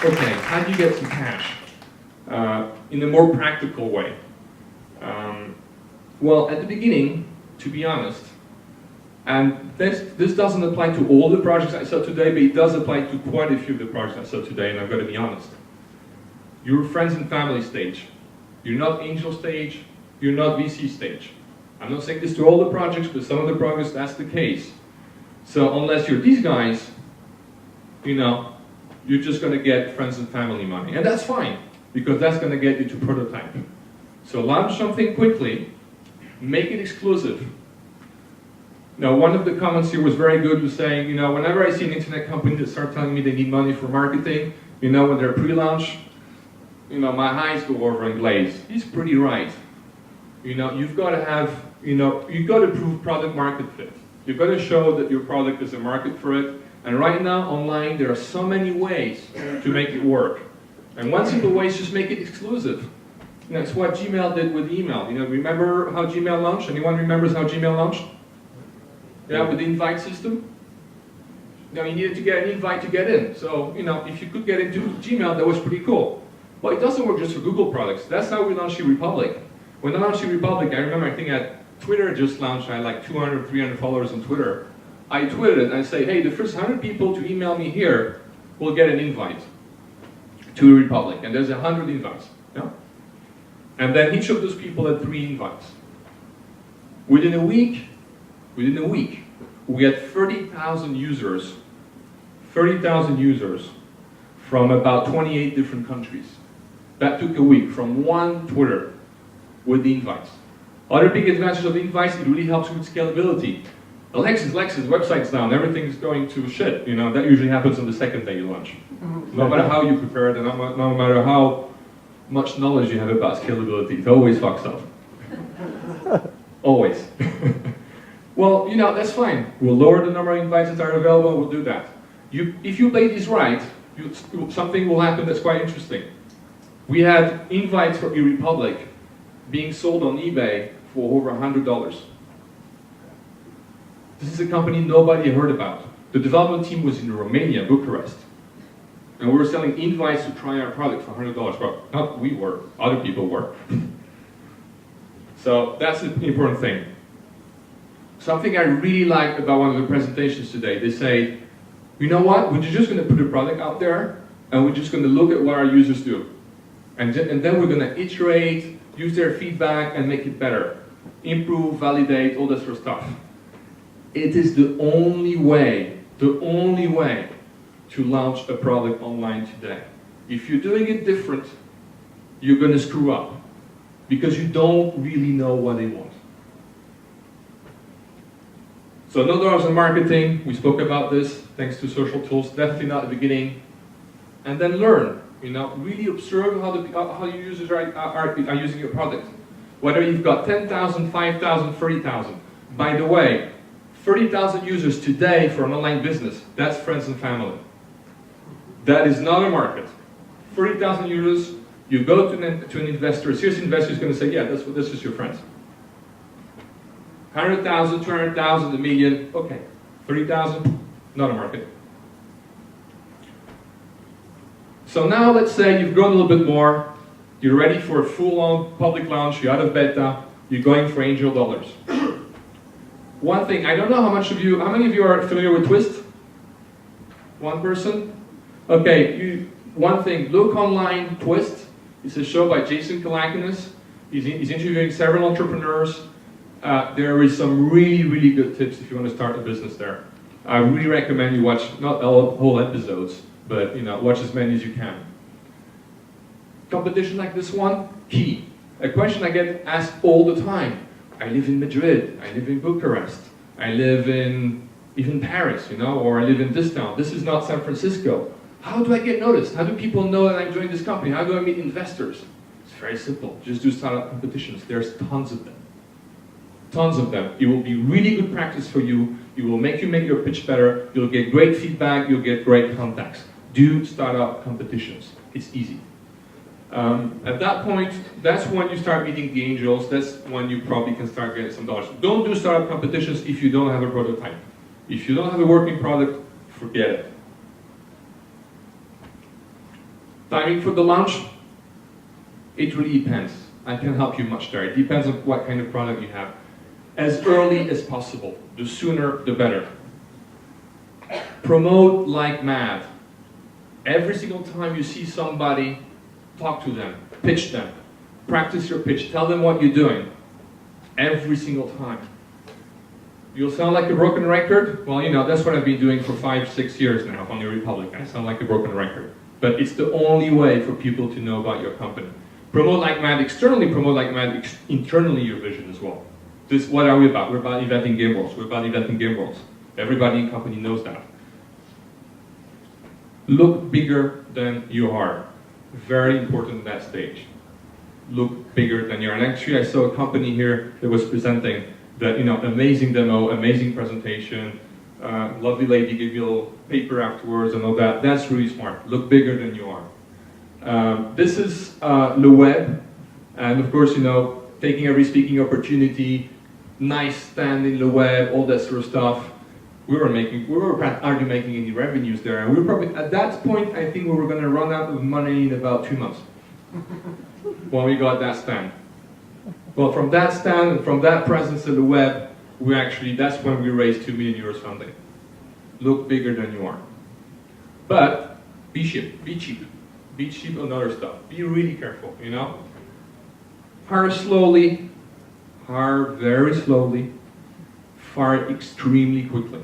okay, how do you get some cash in a more practical way? Well, at the beginning, to be honest, and this doesn't apply to all the projects I saw today, but it does apply to quite a few of the projects I saw today, and I've got to be honest. You're friends and family stage. You're not angel stage, you're not VC stage. I'm not saying this to all the projects, but some of the projects, that's the case. So unless you're these guys, you know, you're just going to get friends and family money. And that's fine, because that's going to get you to prototype. So launch something quickly, make it exclusive. Now, one of the comments here was very good, was saying, you know, whenever I see an internet company that starts telling me they need money for marketing, you know, when they're pre-launch, you know, my eyes go over and glaze. He's pretty right. You know, you've got to have, you know, you've got to prove product market fit. You've got to show that your product is a market for it. And right now, online, there are so many ways to make it work. And one simple way is just make it exclusive. You know, it's what Gmail did with email. You know, remember how Gmail launched? Anyone remembers how Gmail launched? Yeah, with the invite system? Now, you needed to get an invite to get in. So, you know, if you could get into Gmail, that was pretty cool. Well, it doesn't work just for Google products. That's how we launched eRepublic. When I launched eRepublic, I remember, I think at Twitter just launched, I had like 200, 300 followers on Twitter. I tweeted it and I say, hey, the first 100 people to email me here will get an invite to eRepublic. And there's 100 invites. Yeah? And then each of those people had 3 invites. Within a week, we had 30,000 users from about 28 different countries. That took a week from one Twitter with the invites. Other big advantages of invites, it really helps with scalability. Alexis, website's down, everything's going to shit. You know, that usually happens on the second day you launch. No matter how you prepare it, and no matter how much knowledge you have about scalability, it always fucks up. Always. Well, you know, that's fine. We'll lower the number of invites that are available, we'll do that. If you play this right, something will happen that's quite interesting. We had invites for eRepublic being sold on eBay for over $100. This is a company nobody heard about. The development team was in Romania, Bucharest. And we were selling invites to try our product for $100. Well, not we were, other people were. So that's an important thing. Something I really liked about one of the presentations today, they say, you know what, we're just going to put a product out there and we're just going to look at what our users do. And then we're going to iterate, use their feedback and make it better. Improve, validate, all that sort of stuff. It is the only way to launch a product online today. If you're doing it different, you're going to screw up because you don't really know what they want. So no dollars on marketing, we spoke about this, thanks to social tools, definitely not at the beginning. And then learn, you know, really observe how your users are using your product. Whether you've got 10,000, 5,000, 30,000. By the way, 30,000 users today for an online business, that's friends and family. That is not a market. 30,000 users, you go to an investor, a serious investor is going to say, yeah, that's just your friends. 100,000, 200,000, a million, okay. 30,000, not a market. So now let's say you've grown a little bit more, you're ready for a full-on public launch, you're out of beta, you're going for angel dollars. One thing, I don't know how many of you are familiar with Twist? One person? Okay, one thing, look online, Twist. It's a show by Jason Kalakinis. He's interviewing several entrepreneurs. There is some really, really good tips if you want to start a business there. I really recommend you watch, not all whole episodes, but you know, watch as many as you can. Competition like this one, key. A question I get asked all the time. I live in Madrid, I live in Bucharest, I live in even Paris, you know, or I live in this town. This is not San Francisco. How do I get noticed? How do people know that I'm joining this company? How do I meet investors? It's very simple. Just do startup competitions. There's tons of them. Tons of them. It will be really good practice for you. It will make you make your pitch better. You'll get great feedback. You'll get great contacts. Do startup competitions. It's easy. At that point, that's when you start meeting the angels. That's when you probably can start getting some dollars. Don't do startup competitions if you don't have a prototype. If you don't have a working product, forget it. Timing for the launch? It really depends. I can't help you much there. It depends on what kind of product you have. As early as possible. The sooner, the better. Promote like mad. Every single time you see somebody, talk to them, pitch them, practice your pitch, tell them what you're doing. Every single time. You'll sound like a broken record. Well, you know, that's what I've been doing for 5-6 years now on the Republic. I sound like a broken record. But it's the only way for people to know about your company. Promote like mad externally, promote like mad internally your vision as well. This, what are we about? We're about inventing game worlds. We're about inventing game worlds. Everybody in the company knows that. Look bigger than you are. Very important at that stage. Look bigger than you are. And actually I saw a company here that was presenting that, you know, amazing demo, amazing presentation, lovely lady gave you a little paper afterwards and all that. That's really smart. Look bigger than you are. This is the web, and of course, you know, taking every speaking opportunity, nice stand in the web, all that sort of stuff. We were hardly making any revenues there, and we were probably at that point. I think we were going to run out of money in about 2 months when we got that stand. Well, from that stand and from that presence in the web, that's when we raised 2 million euros funding. Look bigger than you are, but be cheap, be cheap, be cheap on other stuff. Be really careful, you know. Hire slowly, hire very slowly, fire extremely quickly.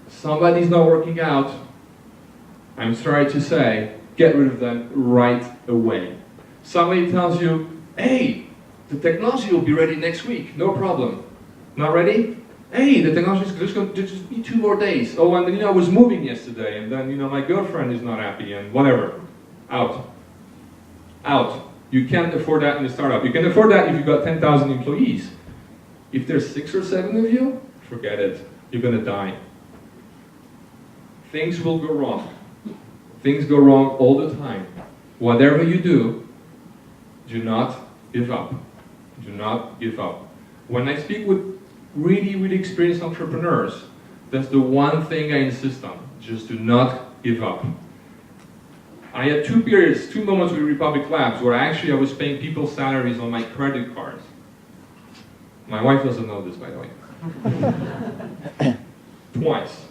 Somebody's not working out, I'm sorry to say, get rid of them right away. Somebody tells you, hey, the technology will be ready next week, no problem. Not ready? Hey, the technology is just going to just be 2 more days. Oh, and then, you know, I was moving yesterday, and then, you know, my girlfriend is not happy, and whatever. Out. Out. You can't afford that in a startup. You can afford that if you've got 10,000 employees. If there's 6 or 7 of you, forget it. You're going to die. Things will go wrong. Things go wrong all the time. Whatever you do not give up. Do not give up. When I speak with really, really experienced entrepreneurs, that's the one thing I insist on. Just do not give up. I had 2 moments with Republic Labs where actually I was paying people's salaries on my credit cards. My wife doesn't know this, by the way. Twice.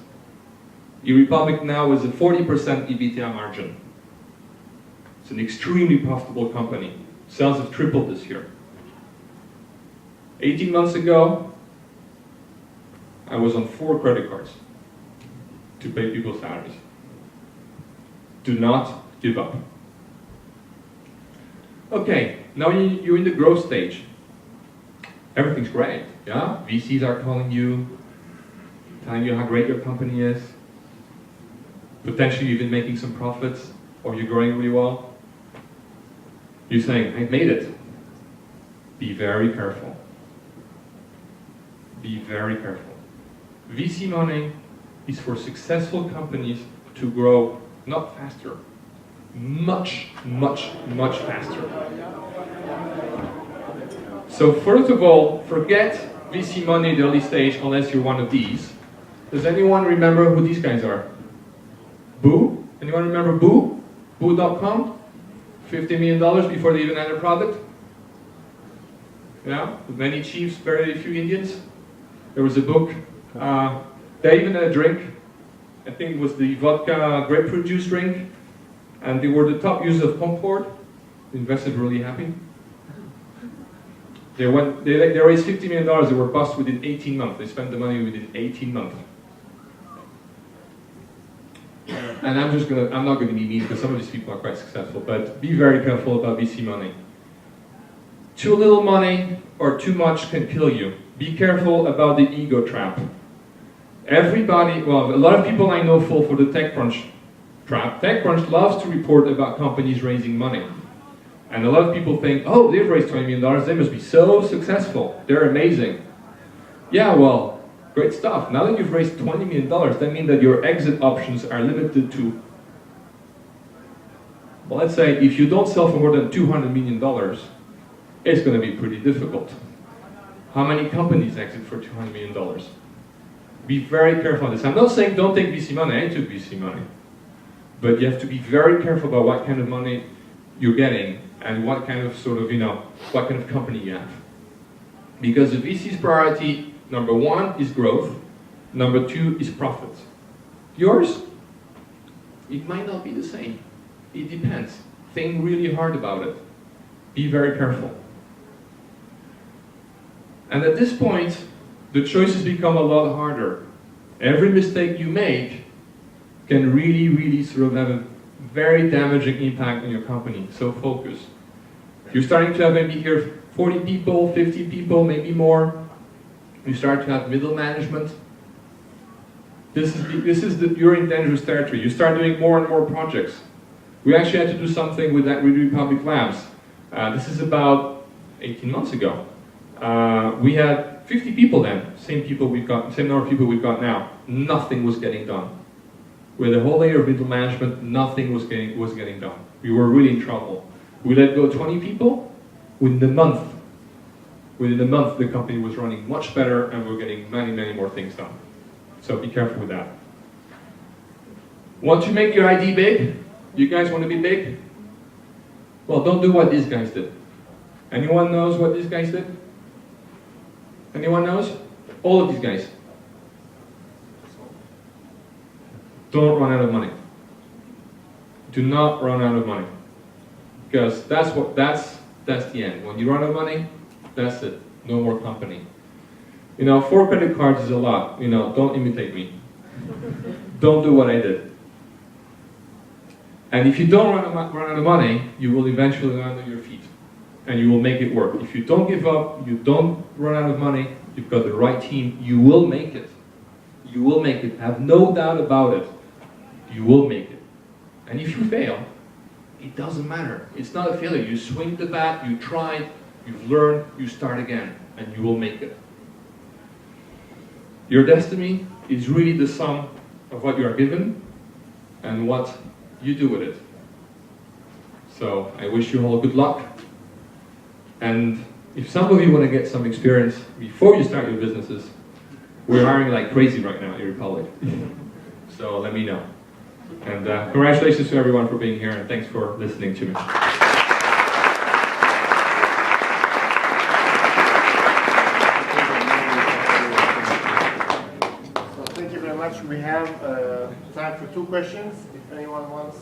Republic now is a 40% EBITDA margin. It's an extremely profitable company. Sales have tripled this year. 18 months ago, I was on 4 credit cards to pay people's salaries. Do not give up. Okay, now you're in the growth stage. Everything's great, yeah? VCs are calling you, telling you how great your company is. Potentially you've been making some profits, or you're growing really well. You're saying, I've made it. Be very careful. Be very careful. VC money is for successful companies to grow not faster, much, much, much faster. So first of all, forget VC money at the early stage unless you're one of these. Does anyone remember who these guys are? Boo? Anyone remember Boo? Boo.com? $50 million before they even had a product? Yeah, with many chiefs, very few Indians. There was a book. They even had a drink. I think it was the vodka grapefruit juice drink. And they were the top users of Concord. The investors were really happy. They raised $50 million. They were bust within 18 months. They spent the money within 18 months. And I'm not going to be mean because some of these people are quite successful, but be very careful about VC money. Too little money or too much can kill you. Be careful about the ego trap. Everybody, well, a lot of people I know fall for the TechCrunch trap. TechCrunch loves to report about companies raising money. And a lot of people think, oh, they've raised $20 million, they must be so successful. They're amazing. Yeah, well, great stuff. Now that you've raised $20 million, that means that your exit options are limited to, well, let's say if you don't sell for more than $200 million, it's going to be pretty difficult. How many companies exit for $200 million? Be very careful on this. I'm not saying don't take VC money. I took VC money. but you have to be very careful about what kind of money you're getting and what kind of what kind of company you have. Because the VC's priority, number one, is growth. Number two is profit. Yours? It might not be the same. It depends. Think really hard about it. Be very careful. And at this point, the choices become a lot harder. Every mistake you make can really sort of have a very damaging impact on your company. So focus. You're starting to have maybe here 40 people, 50 people, maybe more. You start to have middle management. You're in dangerous territory. You start doing more and more projects. We actually had to do something with that Read Republic Labs. This is about 18 months ago. We had 50 people then, same number of people we've got now. Nothing was getting done. With a whole layer of middle management, nothing was getting done. We were really in trouble. We let go 20 people. Within a month, the company was running much better and we were getting many more things done. So be careful with that. Want to make your ID big? You guys want to be big? Well, don't do what these guys did. Anyone knows what these guys did? Anyone knows? All of these guys. Don't run out of money. Do not run out of money. Because that's the end. When you run out of money, that's it. No more company. 4 credit cards is a lot. Don't imitate me. Don't do what I did. And if you don't run out of money, you will eventually land on your feet. And you will make it work. If you don't give up, you don't run out of money, you've got the right team, you will make it. You will make it. Have no doubt about it. You will make it. And if you fail, it doesn't matter. It's not a failure. You swing the bat, you tried, you've learned, you start again, and you will make it. Your destiny is really the sum of what you are given and what you do with it. So I wish you all good luck. And if some of you want to get some experience before you start your businesses, we're hiring like crazy right now in Republic. So let me know. And congratulations to everyone for being here, and thanks for listening to me. Thank you very much. We have time for 2 questions, if anyone wants.